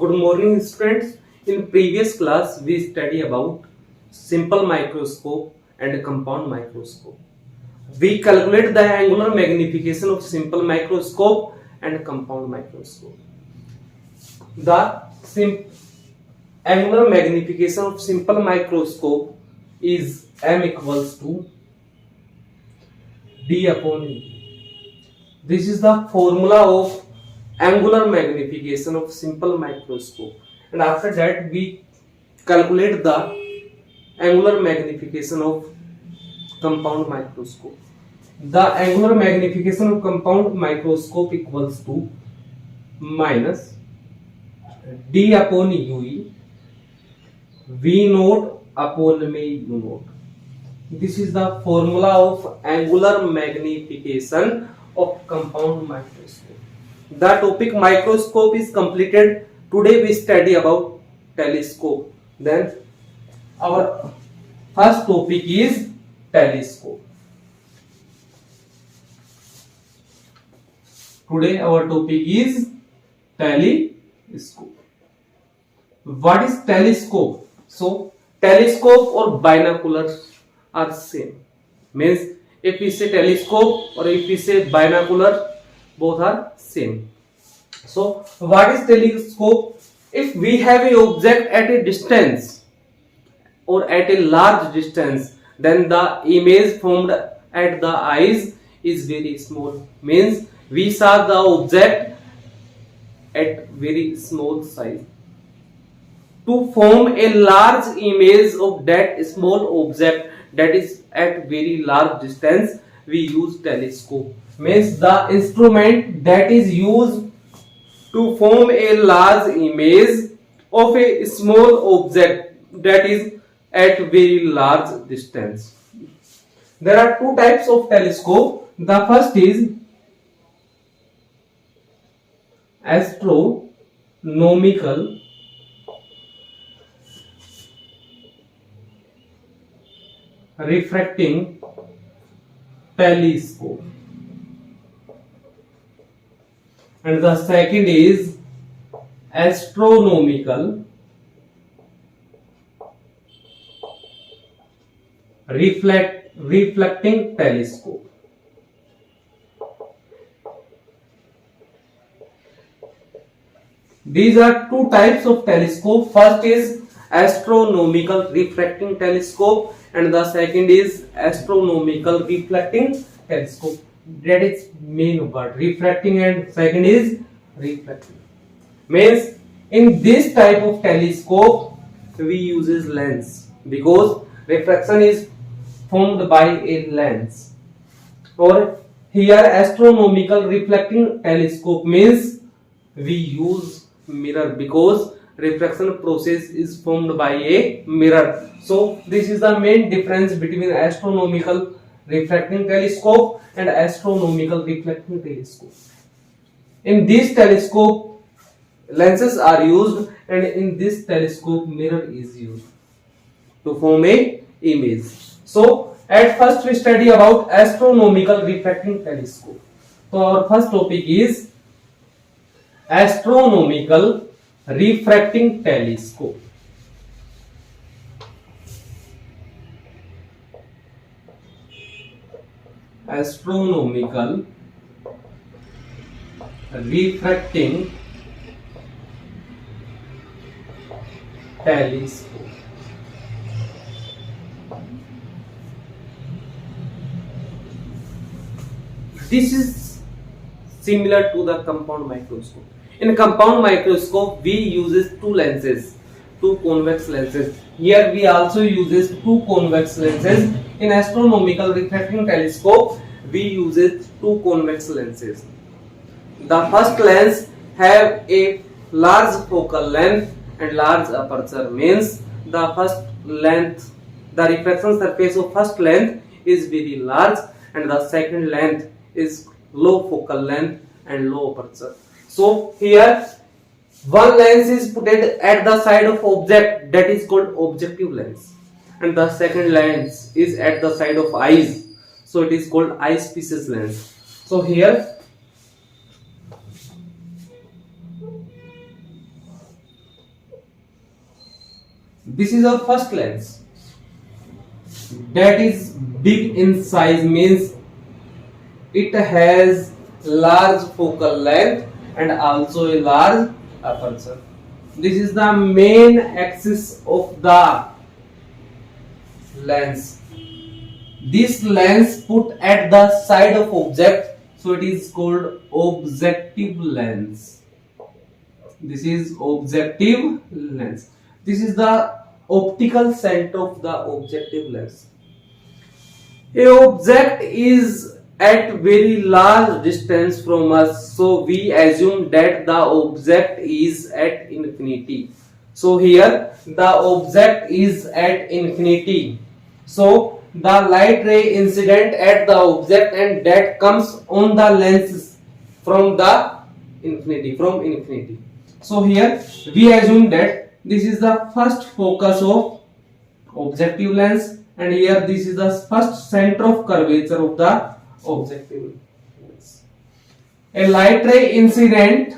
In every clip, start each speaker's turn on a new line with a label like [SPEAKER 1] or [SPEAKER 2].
[SPEAKER 1] Good morning, students. In previous class, we study about simple microscope and compound microscope. We calculate the angular magnification of simple microscope and compound microscope. The angular magnification of simple microscope is m equals to d upon e. This is the formula of angular magnification of simple microscope, and after that we calculate the angular magnification of compound microscope. The angular magnification of compound microscope equals to minus d upon ue v naught upon u naught. This is the formula of angular magnification of compound microscope. The topic microscope is completed. Today we study about telescope. Then our first topic is telescope. Today our topic is telescope. What is telescope? So telescope or binoculars are same. Means if we say telescope or if we say binocular, both are same. So what is telescope? If we have a object at a distance or at a large distance, then the image formed at the eyes is very small. Means we saw the object at very small size. To form a large image of that small object that is at very large distance, we use telescope. Means the instrument that is used to form a large image of a small object that is at very large distance. There are two types of telescope. The first is astronomical refracting telescope, and the second is astronomical reflecting telescope. These are two types of telescope. First is astronomical refracting telescope and the second is astronomical reflecting telescope. That is main word, refracting, and second is reflecting. Means in this type of telescope we uses lens because refraction is formed by a lens. Or here astronomical reflecting telescope means we use mirror because refraction process is formed by a mirror. So this is the main difference between astronomical refracting telescope and astronomical reflecting telescope. In this telescope lenses are used, and in this telescope mirror is used to form a image. So at first we study about astronomical refracting telescope. So our first topic is astronomical refracting telescope. Astronomical refracting telescope. This is similar to the compound microscope. In compound microscope we uses two lenses, two convex lenses. Here we also uses two convex lenses. In astronomical refracting telescope we uses two convex lenses. The first lens have a large focal length and large aperture. Means the first length, the refraction surface of first length is very large and the second length is low focal length and low aperture. So here one lens is put at the side of object, that is called objective lens, and the second lens is at the side of eyes, so it is called eyepieces lens. So here This is our first lens that is big in size, means it has large focal length and also a large aperture. This is the main axis of the lens. This lens put at the side of object, so it is called objective lens. This is objective lens. This is the optical center of the objective lens. A object is at very large distance from us, so we assume that the object is at infinity. So here the object is at infinity. So the light ray incident at the object and that comes on the lens from the infinity. So here we assume that this is the first focus of objective lens, and here this is the first center of curvature of the objective lens. A light ray incident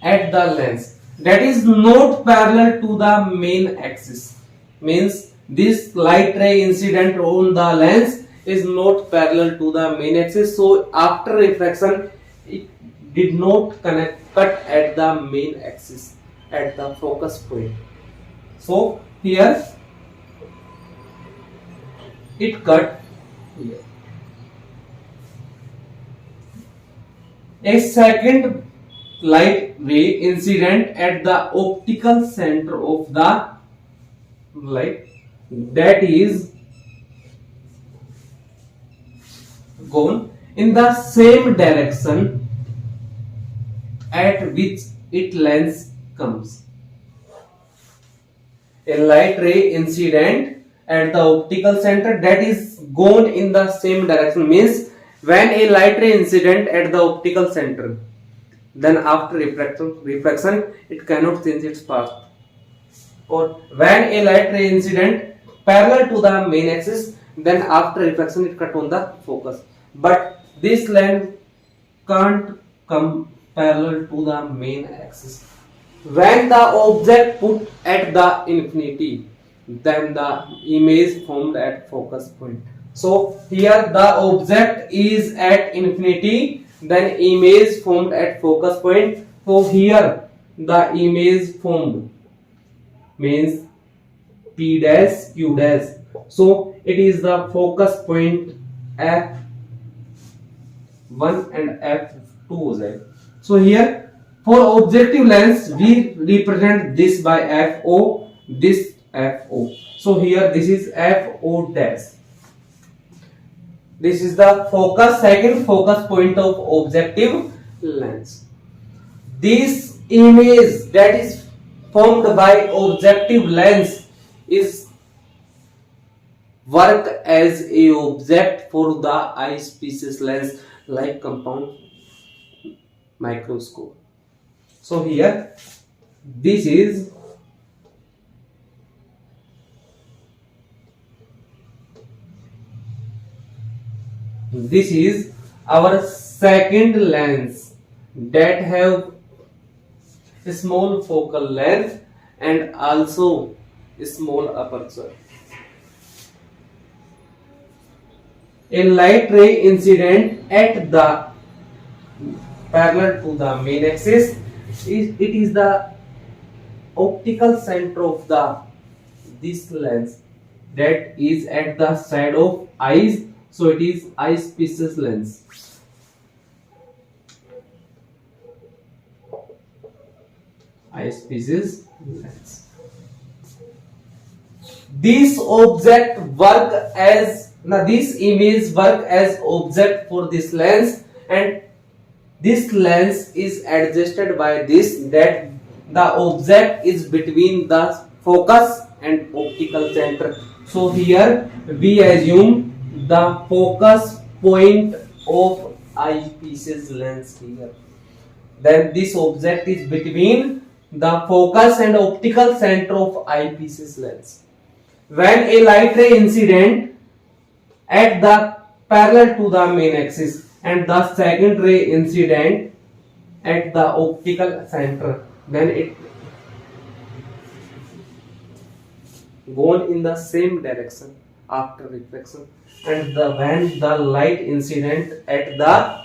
[SPEAKER 1] at the lens that is not parallel to the main axis, means this light ray incident on the lens is not parallel to the main axis, so after refraction it did not cut at the main axis at the focus point. So here it cut here. A second light ray incident at the optical center of the light, that is gone in the same direction at which its lens comes. A light ray incident at the optical center that is gone in the same direction, means when a light ray incident at the optical center, then after refraction it cannot change its path. Or when a light ray incident parallel to the main axis, then after refraction it cut on the focus. But this lens can't come parallel to the main axis. When the object put at the infinity, then the image formed at focus point. So here the object is at infinity, then image formed at focus point. So here the image formed means P dash Q dash. So it is the focus point F1 and F2. So here for objective lens we represent this by FO, this FO. So here this is FO dash. This is the focus, second focus point of objective lens. This image that is formed by objective lens is work as a object for the eyespecies lens like compound microscope. So here this is our second lens that have a small focal length and also a small aperture. A light ray incident at the parallel to the main axis, it is the optical center of this lens that is at the side of eyes, so it is eyespecies lens. Eyespecies lens. This object work as this image work as object for this lens, and this lens is adjusted by this, that the object is between the focus and optical center. So here we assume the focus point of eyepieces lens here. Then this object is between the focus and optical center of eyepieces lens. When a light ray incident at the parallel to the main axis and the second ray incident at the optical center, then gone in the same direction after reflection, and when the light incident at the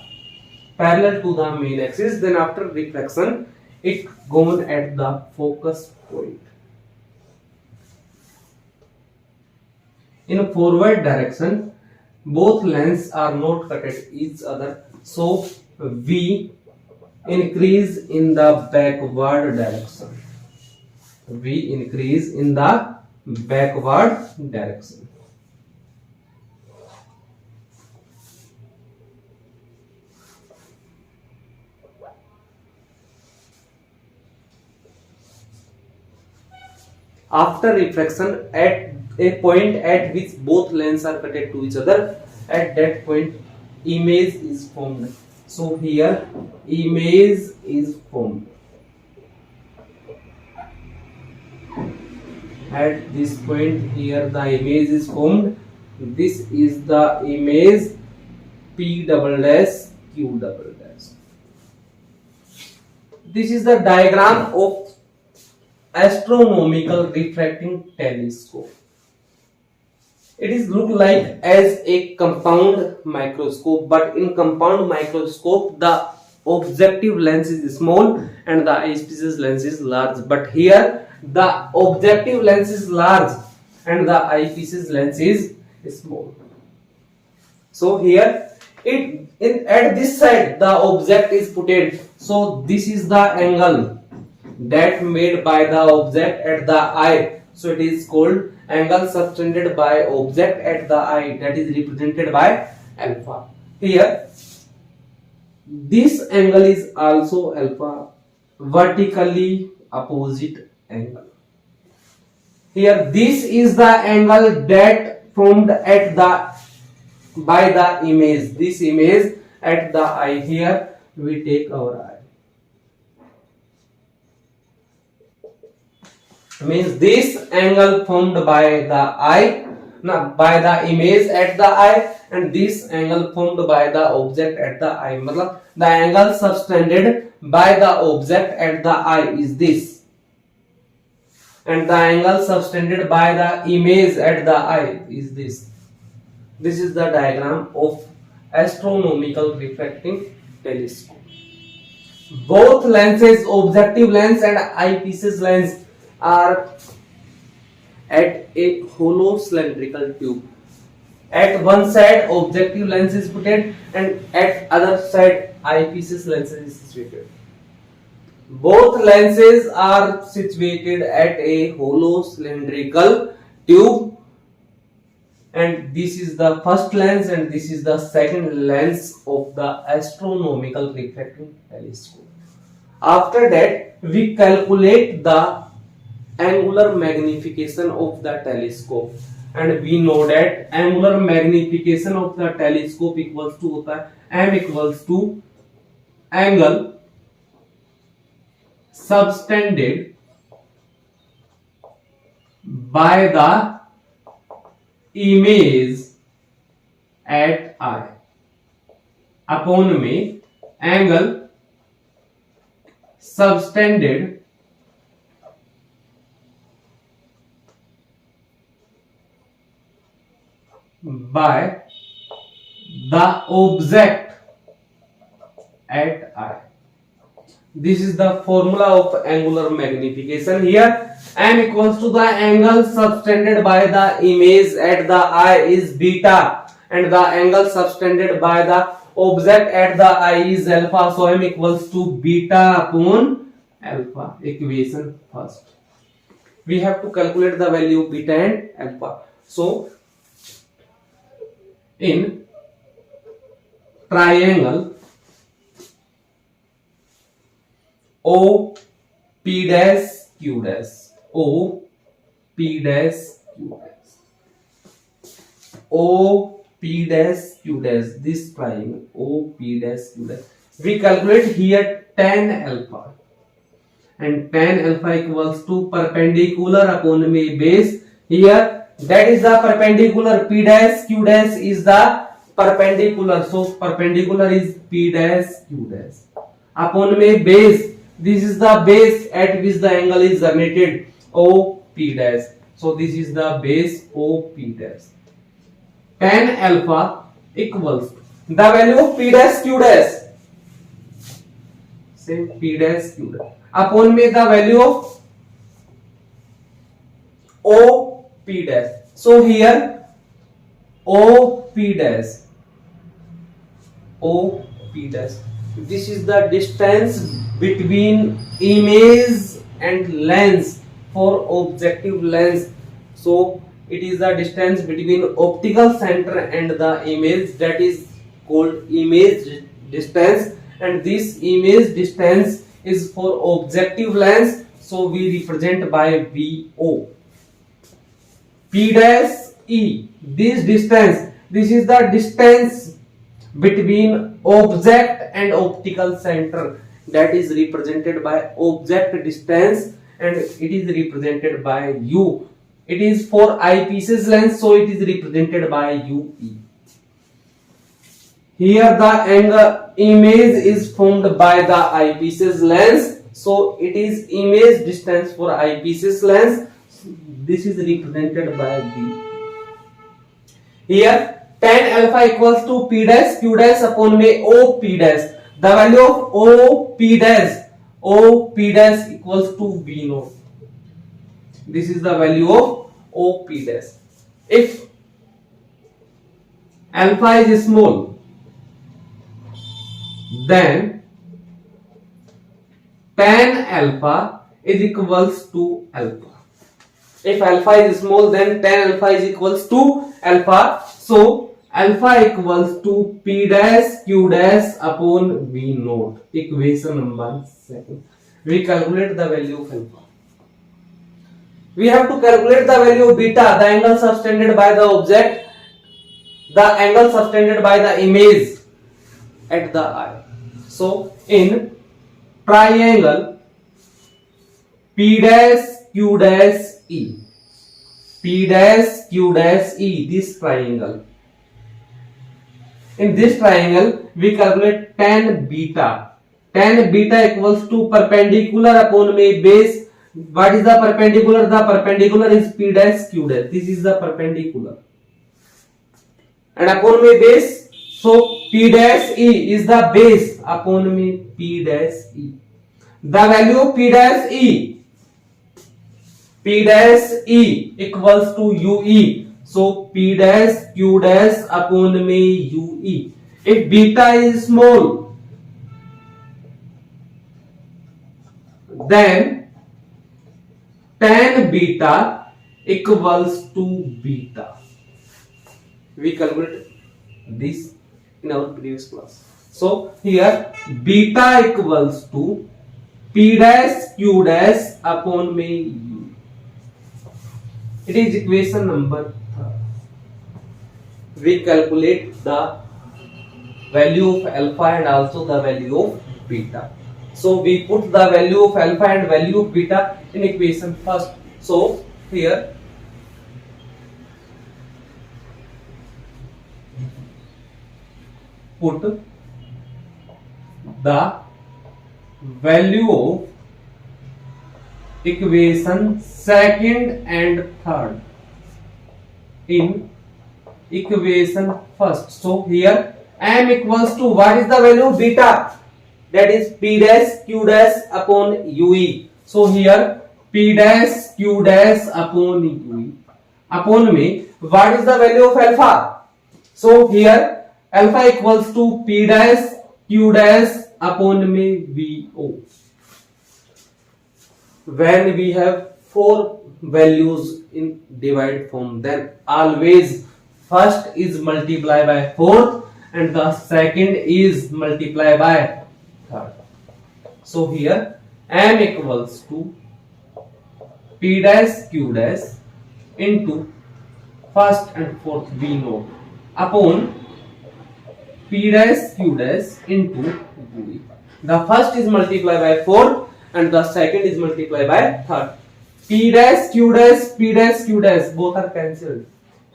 [SPEAKER 1] parallel to the main axis, then after reflection it gone at the focus point. In forward direction, both lenses are not cut at each other, so we increase in the backward direction. We increase in the backward direction. After reflection, at a point at which both lenses are connected to each other, at that point image is formed. So here image is formed. At this point here the image is formed. This is the image P double dash Q double dash. This is the diagram of astronomical refracting telescope. It is look like as a compound microscope, but in compound microscope the objective lens is small and the eyepiece lens is large, but here the objective lens is large and the eyepiece lens is small. So here at this side the object is put in, so this is the angle that made by the object at the eye, so it is called angle subtended by object at the eye, that is represented by alpha. Here this angle is also alpha, vertically opposite angle. Here this is the angle that formed at the by the image, this image at the eye. Here we take our eye, means this angle formed by the eye, by the image at the eye, and this angle formed by the object at the eye. Matlab the angle subtended by the object at the eye is this, and the angle subtended by the image at the eye is this. This is the diagram of astronomical refracting telescope. Both lenses, objective lens and eyepieces lens, are at a hollow cylindrical tube. At one side objective lens is put in, and at other side eyepieces lens is situated. Both lenses are situated at a hollow cylindrical tube, and this is the first lens and this is the second lens of the astronomical refracting telescope. After that we calculate the angular magnification of the telescope, and we know that angular magnification of the telescope equals to hota hai m equals to angle subtended by the image at eye upon में angle subtended by the object at eye. This is the formula of angular magnification. Here m equals to the angle subtended by the image at the eye is beta, and the angle subtended by the object at the eye is alpha, so m equals to beta upon alpha. Equation first, we have to calculate the value of beta and alpha. So in triangle O P dash Q dash, O P dash Q dash, O P dash Q dash, this triangle O P dash Q dash, we calculate here tan alpha, and tan alpha equals to perpendicular upon base. Here that is the perpendicular, P dash Q dash is the perpendicular, so perpendicular is P dash Q dash upon base. This is the base at which the angle is generated, O P dash. So this is the base of p dash. Tan alpha equals the value of p dash q dash. Say p dash q dash upon में the value of o p dash. So here o p dash, o p dash. This is the distance between image and lens for objective lens. So it is the distance between optical center and the image, that is called image distance, and this image distance is for objective lens, so we represent by VO. P dash E, this distance, this is the distance between object and optical center, that is represented by object distance, and it is represented by U. It is for eyepieces lens, so it is represented by UE. Here the angle image is formed by the eyepieces lens, so it is image distance for eyepieces lens. This is represented by B. Here tan alpha equals to p dash q dash upon में o p dash. The value of o p dash equals to v naught. This is the value of o p dash. If alpha is small, then tan alpha is equals to alpha. If alpha is small, then tan alpha is equals to alpha. So alpha equals to p dash q dash upon v naught. Equation number 2. We calculate the value of alpha. We have to calculate the value of beta, the angle subtended by the object, the angle subtended by the image at the eye. So in triangle p dash q dash e, p dash q dash e, this triangle, in this triangle we calculate tan beta. Tan beta equals to perpendicular upon में base. What is the perpendicular? The perpendicular is p dash q dash. This is the perpendicular, and upon में base, so p dash e is the base upon में p dash e. The value of p dash e, p dash e equals to ue. So p dash q dash upon में ue. If beta is small, then tan beta equals to beta. We calculated this in our previous class. So here beta equals to p dash q dash upon में u. It is equation number 3. We calculate the value of alpha and also the value of beta. So we put the value of alpha and value of beta in equation first. So here put the value of equation second and third in equation first. So here m equals to, what is the value of beta? That is p dash q dash upon ue. So here p dash q dash upon ue. Upon me, what is the value of alpha? So here alpha equals to p dash q dash upon me vo. When we have 4 values in divide form, then always first is multiply by 4th and the second is multiply by third. So here m equals to p dash q dash into first and fourth v naught upon p dash q dash into v. The first is multiplied by 4 and the second is multiplied by third. P dash q dash both are cancelled.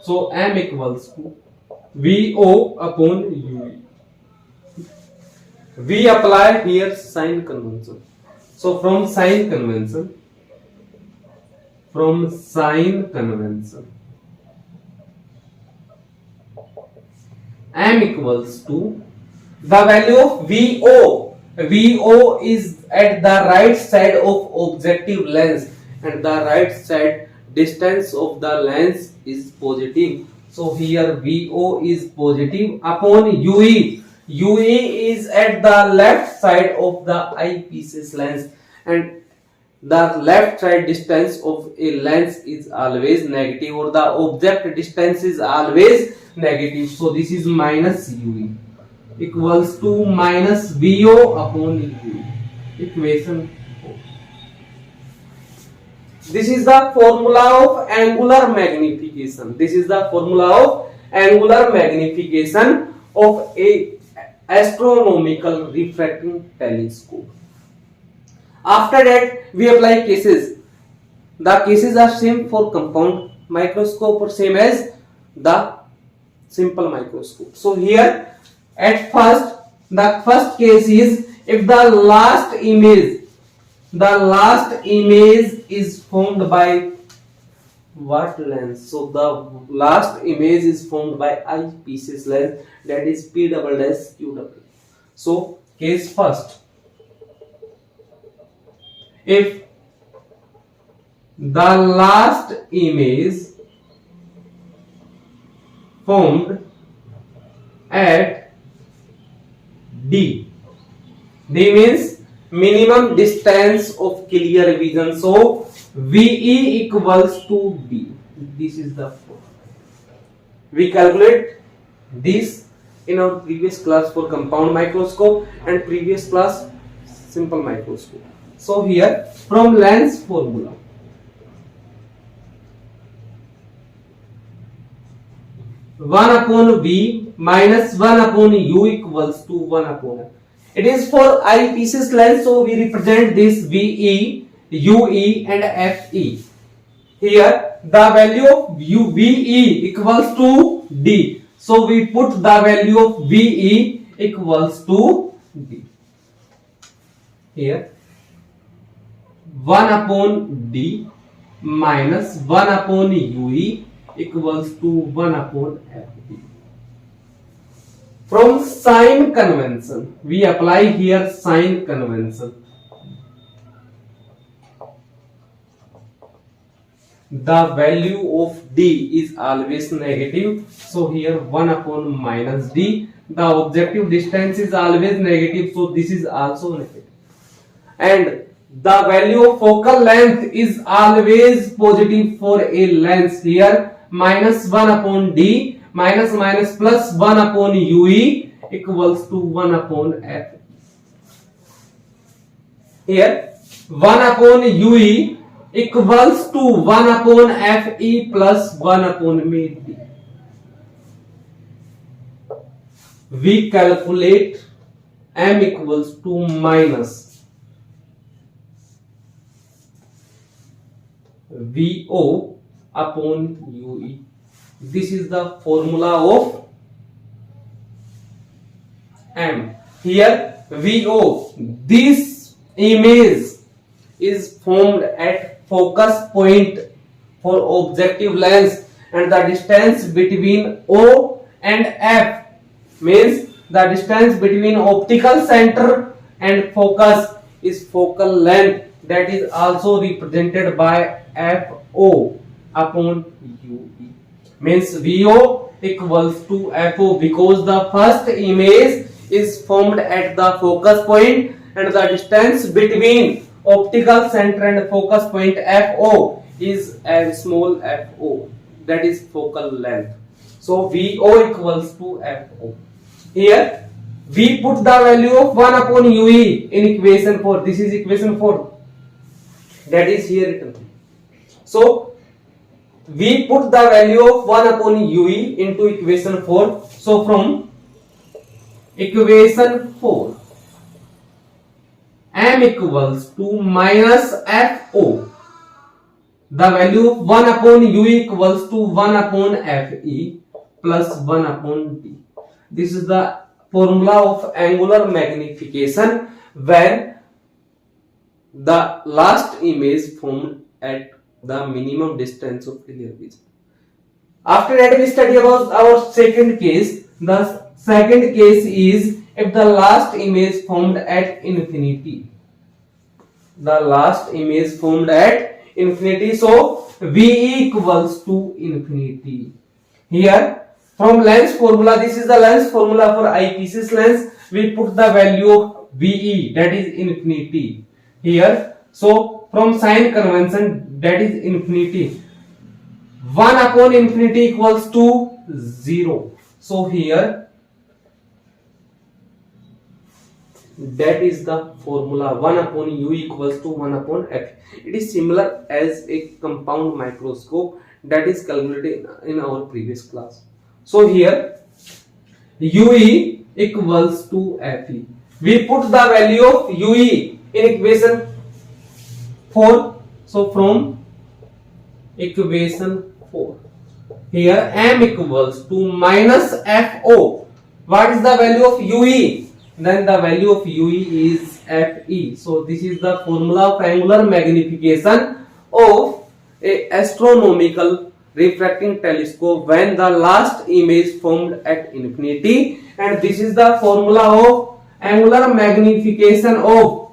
[SPEAKER 1] So m equals to vo upon ue. We apply here sign convention. So from sign convention, from sign convention. M equals to the value of VO. VO is at the right side of objective lens and the right side distance of the lens is positive. So here VO is positive upon UE. UE is at the left side of the eyepieces lens and the left side distance of a lens is always negative, or the object distance is always negative. So this is minus UE equals to minus VO upon UE. Equation 4. This is the formula of angular magnification. This is the formula of angular magnification of a astronomical refracting telescope. After that, we apply cases. The cases are same for compound microscope or same as the simple microscope. So here, at first, the first case is if the last image is formed by what lens? So the last image is formed by eyepieces lens, that is P double dash Q double. So case first, if the last image formed at D means minimum distance of clear vision. So VE equals to D. This is the formula. We calculate this in our previous class for compound microscope and previous class simple microscope. So here from lens formula, one upon V minus 1 upon U equals to 1 upon F. It is for eyepieces lens, so we represent this VE, UE and FE. Here the value of VE equals to D. So we put the value of VE equals to D. Here 1 upon D minus 1 upon UE equals to 1 upon FE. From sign convention, we apply here sign convention. The value of D is always negative. So here 1 upon minus D. The objective distance is always negative. So this is also negative. And the value of focal length is always positive for a lens. Here minus 1 upon D minus plus 1 upon UE equals to 1 upon F. Here 1 upon UE equals to 1 upon FE plus 1 upon D. We calculate M equals to minus VO upon UE. This is the formula of M. Here VO, this image is formed at focus point for objective lens and the distance between O and F means the distance between optical center and focus is focal length, that is also represented by FO upon UE. Means VO equals to FO because the first image is formed at the focus point and the distance between optical center and focus point FO is a small FO, that is focal length. So VO equals to FO. Here we put the value of 1 upon UE in equation 4. This is equation 4, that is here written. So we put the value of 1 upon UE into equation 4. So from equation 4, M equals to minus FO. The value of 1 upon UE equals to 1 upon FE plus 1 upon D. This is the formula of angular magnification when the last image formed at the minimum distance of clear vision. After that, we study about our second case. The second case is if the last image formed at infinity. The last image formed at infinity. So V equals to infinity. Here from lens formula, this is the lens formula for eyepieces lens. We put the value of VE, that is infinity here. So from sign convention, that is infinity. 1 upon infinity equals to 0. So here that is the formula, 1 upon u equals to 1 upon f. It is similar as a compound microscope that is calculated in our previous class. So here UE equals to FE. We put the value of UE in equation 4. So from equation 4, here M equals to minus FO. What is the value of UE? Then the value of UE is FE. So this is the formula of angular magnification of a astronomical refracting telescope when the last image formed at infinity, and this is the formula of angular magnification of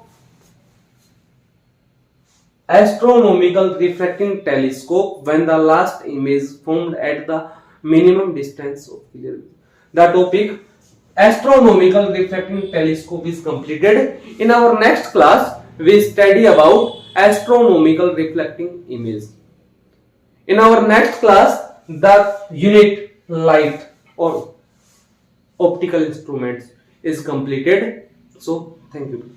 [SPEAKER 1] astronomical refracting telescope when the last image formed at the minimum distance of clear vision. The topic astronomical refracting telescope is completed. In our next class we study about astronomical reflecting image. In our next class the unit light or optical instruments is completed. So thank you.